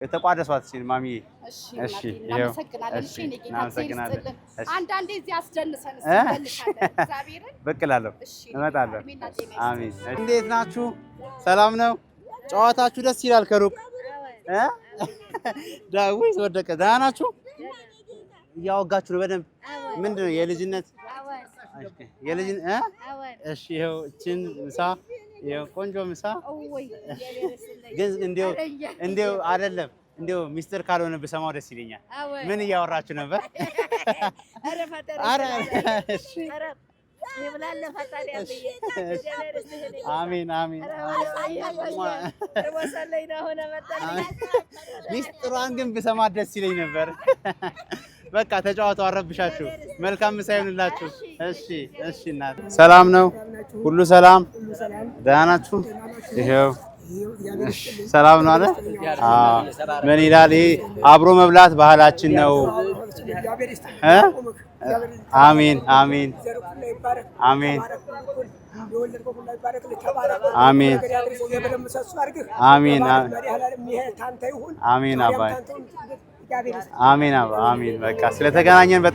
የተቋደሷት ሲል ማሚ እሺ እናመሰግናለን። እሺ እናመሰግናለን። አንዳንዴ እዚህ አስደንሰን እንፈልጋለን። እግዚአብሔርን በቅላለሁ እመጣለሁ። አሜን። እንዴት ናችሁ? ሰላም ነው? ጨዋታችሁ ደስ ይላል ከሩቅ ዳዊት ወደቀ። ደህና ናችሁ? እያወጋችሁ ነው በደንብ። ምንድን ነው የልጅነት እሺ ይኸው እችን ምሳ ይኸው ቆንጆ ምሳ ግን እንዴው አይደለም እንዴው ሚስጥር ካልሆነ ብሰማው ደስ ይለኛል። ምን እያወራችሁ ነበር? አሜን አሜን። ሚስጥሯን ግን ብሰማ ደስ ይለኝ ነበር። በቃ ተጫዋቱ፣ አረብሻችሁ። መልካም ምሳ ይሁንላችሁ። እሺ እሺ። እናት ሰላም ነው? ሁሉ ሰላም? ደህና ናችሁ? ይሄው ሰላም ነው አይደል? ምን ይላል ይሄ? አብሮ መብላት ባህላችን ነው። አሜን አሜን አሜን አሜን አሜን አሜን አባይ አሜን አሜን። በቃ ስለተገናኘን